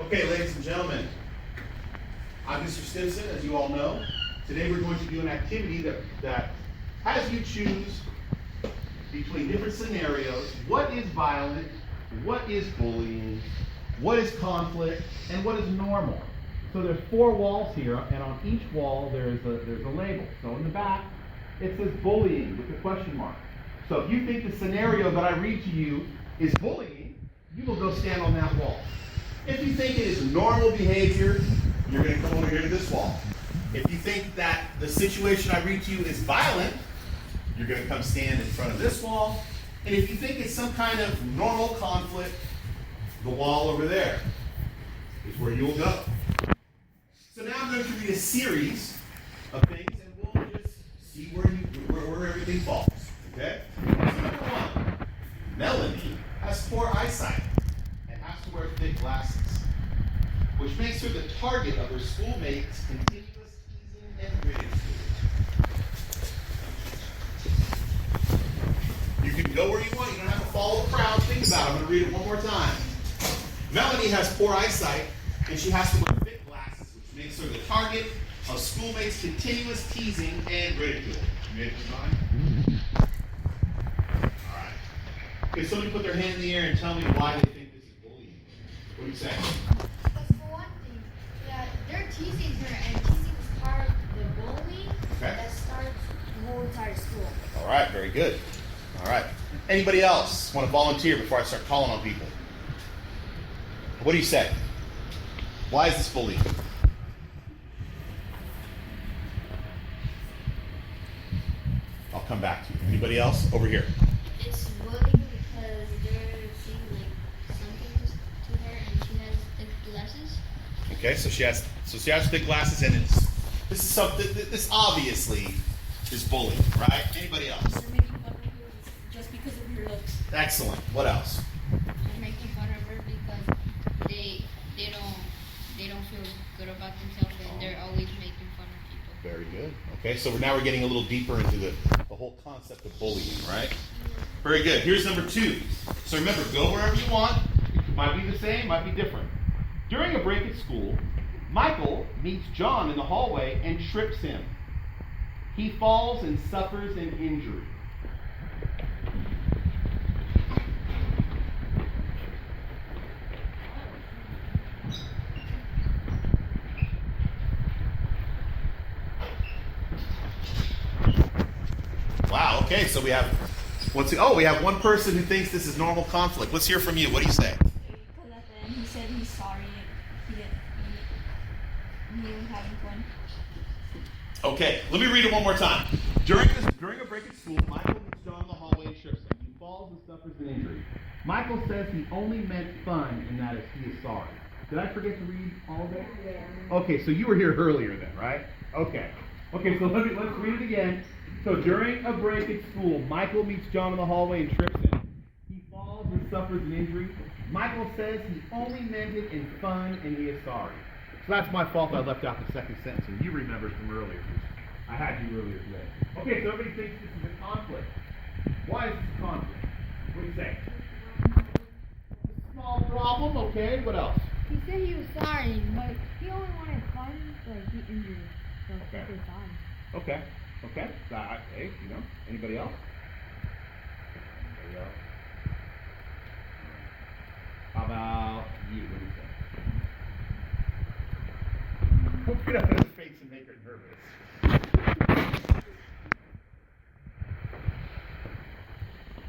Okay, ladies and gentlemen, I'm Mr. Stimson, as you all know. Today we're going to do an activity that has you choose between different scenarios. What is violent? What is bullying? What is conflict? And what is normal? So there's 4 walls here, and on each wall there's a label. So in the back, it says bullying with a question mark. So if you think the scenario that I read to you is bullying, you will go stand on that wall. If you think it is normal behavior, you're going to come over here to this wall. If you think that the situation I read to you is violent, you're going to come stand in front of this wall. And if you think it's some kind of normal conflict, the wall over there is where you'll go. So now I'm going to read a series of things, and we'll just see where everything falls. Okay? So number 1, Melanie has poor eyesight and has to wear thick glasses, which makes her the target of her schoolmates' continuous teasing and ridicule. You can go where you want. You don't have to follow the crowd. Think about it. I'm going to read it one more time. Melanie has poor eyesight, and she has to wear thick glasses, which makes her the target of schoolmates' continuous teasing and ridicule. You ready to mine? All right. Okay, somebody put their hand in the air and tell me why they think this is bullying. What do you say? Because for one thing, yeah, they're teasing her, and teasing is part of the bullying that starts the whole entire school. All right, very good. All right. Anybody else want to volunteer before I start calling on people? What do you say? Why is this bullying? I'll come back to you. Anybody else? Over here. It's bullying because they're saying like something to her, and she has thick glasses. Okay, so she has thick glasses, and this is something. This obviously is bullying, right? Anybody else? They're making fun of her just because of her looks. Excellent. What else? They're making fun of her because they don't feel good about themselves, and they're always making fun of people. Very good. Okay, so now we're getting a little deeper into the whole concept of bullying, right? Very good. Here's number 2. So remember, go wherever you want. It might be the same, might be different. During a break at school, Michael meets John in the hallway and trips him. He falls and suffers an injury. Wow, okay, so we have one person who thinks this is normal conflict. Let's hear from you. What do you say? Because at the end he said he's sorry and he was having fun. Okay, let me read it one more time. During a break at school, Michael meets John in the hallway and trips him. He falls and suffers an injury. Michael says he only meant fun and that he is sorry. Did I forget to read all of that? Yeah. Okay, so you were here earlier then, right? Okay, so let's read it again. So during a break at school, Michael meets John in the hallway and trips him. He falls and suffers an injury. Michael says he only meant it in fun and he is sorry. So that's my fault I left out the second sentence, and you remembered from earlier. I had you earlier today. Okay, so everybody thinks this is a conflict. Why is this a conflict? What do you say? Small problem, okay. What else? He said he was sorry, but he only wanted fun, like he injured. So Okay. he was fine. Okay. Hey, anybody else? How about you? What do you say? Don't put up in his face and make her nervous.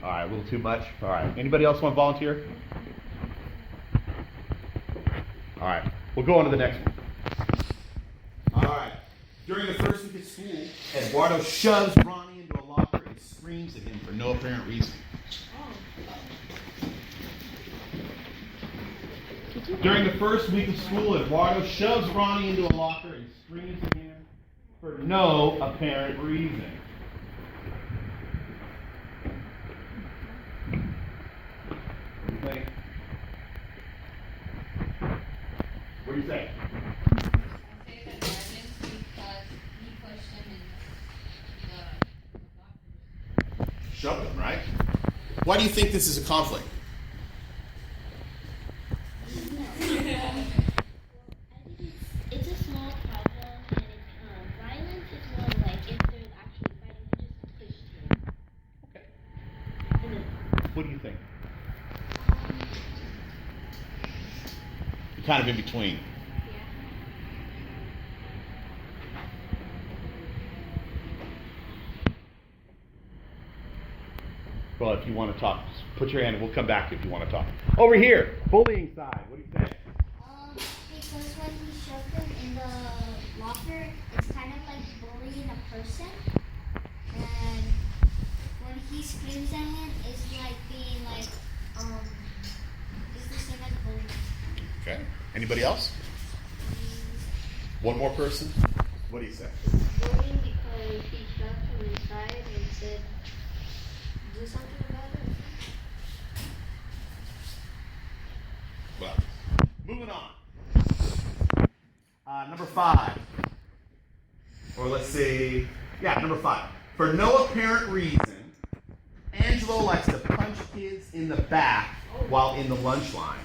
All right, a little too much. All right. Anybody else want to volunteer? All right. We'll go on to the next one. All right. During the first week at school, Eduardo shoves Ronnie into a locker and screams at him for no apparent reason. During the first week of school, Eduardo shoves Ronnie into a locker and screams at him for no apparent reason. What do you think? What do you say? I say that violence because he pushed him in the locker. Shoved him, right? Why do you think this is a conflict? kind of in between. Well, if you want to talk, put your hand and we'll come back if you want to talk. Over here, bullying side, what do you think? Because when he shoved him in the locker, it's kind of like bullying a person. And when he screams at him, it's like being like, it's the same as bullying. Okay. Anybody else? One more person? What do you say? Bullying because he shoved him inside and said, do something about it. Well, moving on. Number 5. Or let's say, number 5. For no apparent reason, Angelo likes to punch kids in the back while in the lunch line.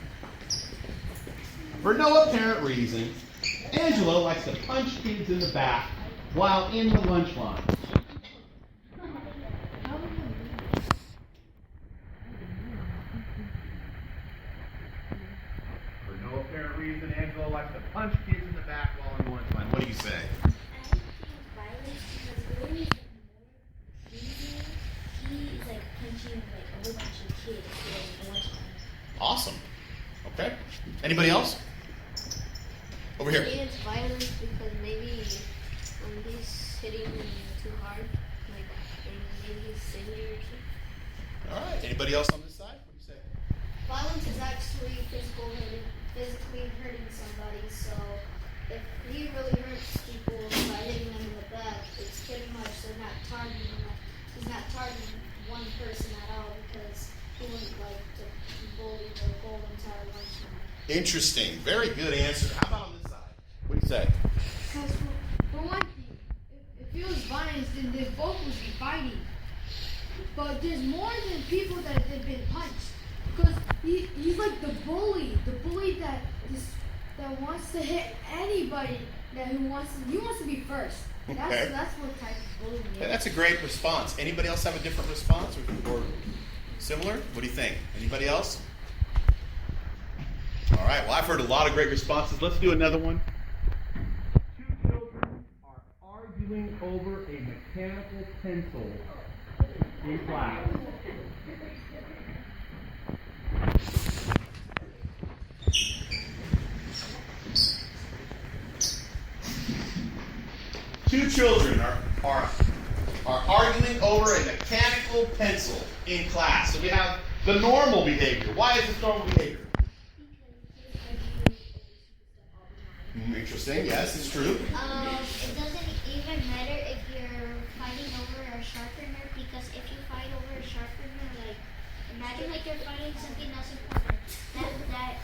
For no apparent reason, Angelo likes to punch kids in the back while in the lunch line. For no apparent reason, Angelo likes to punch kids in the back while in the lunch line. What do you say? I think violence because bullying is more easy. He is like punching like a whole bunch of kids in one time. Awesome. Okay. Anybody else? Over here. It's violence because maybe when he's hitting him too hard, like maybe he's injured or something. All right. Anybody else on this side? What do you say? Violence is actually physically hurting somebody. So if he really hurts people by hitting them in the back, it's pretty much they're not targeting. He's not targeting one person at all because he wouldn't like to bully the whole entire lunchtime. Interesting. Very good answer. How about on this side? What do you say? Because for one thing, if it was violence, then they both would be fighting. But there's more than people that have been punched. Because he's like the bully that wants to hit anybody he wants to be first. Okay. That's what type of bullying Okay, is. that's a great response. Anybody else have a different response or similar? What do you think? Anybody else? All right. Well, I've heard a lot of great responses. Let's do another one. 2 children are arguing over a mechanical pencil in class. Two children are arguing over a mechanical pencil in class. So we have the normal behavior. Why is this normal behavior? Interesting. Yes, it's true. It doesn't even matter if you're fighting over a sharpener because if you fight over a sharpener, like imagine like you're fighting something else important. That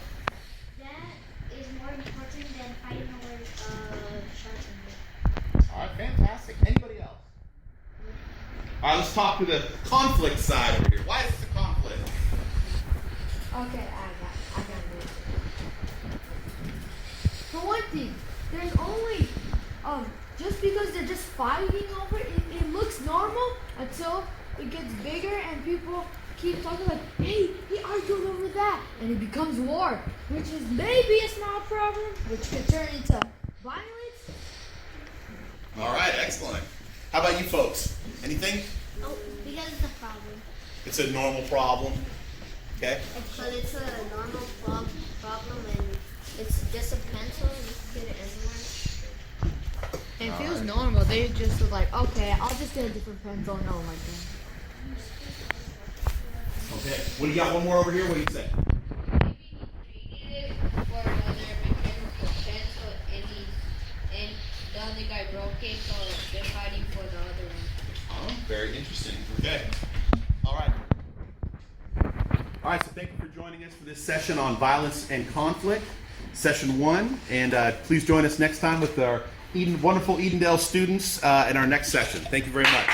is more important than fighting over a sharpener. All right, fantastic. Anybody else? All right, let's talk to the conflict side over here. Why is this a conflict? Okay, I got it. For one thing, there's only just because they're just fighting over it, it looks normal until it gets bigger and people keep talking like, hey, he argued over that, and it becomes war, which is maybe a small problem, which could turn into violence. All right, excellent. How about you folks? Anything? Oh, because it's a problem. It's a normal problem. Okay. But it's a normal problem and it's just a pencil. You can get it anywhere. And it feels normal. They just were like, okay, I'll just get a different pencil and I'll like that. Okay. What do you got? One more over here. What do you say? Maybe he traded it for another mechanical pencil and the other guy broke it, so they're fighting for the other one. Oh, very interesting. Okay. All right. All right, so thank you for joining us for this session on violence and conflict, session 1. And please join us next time with our wonderful Edendale students in our next session. Thank you very much.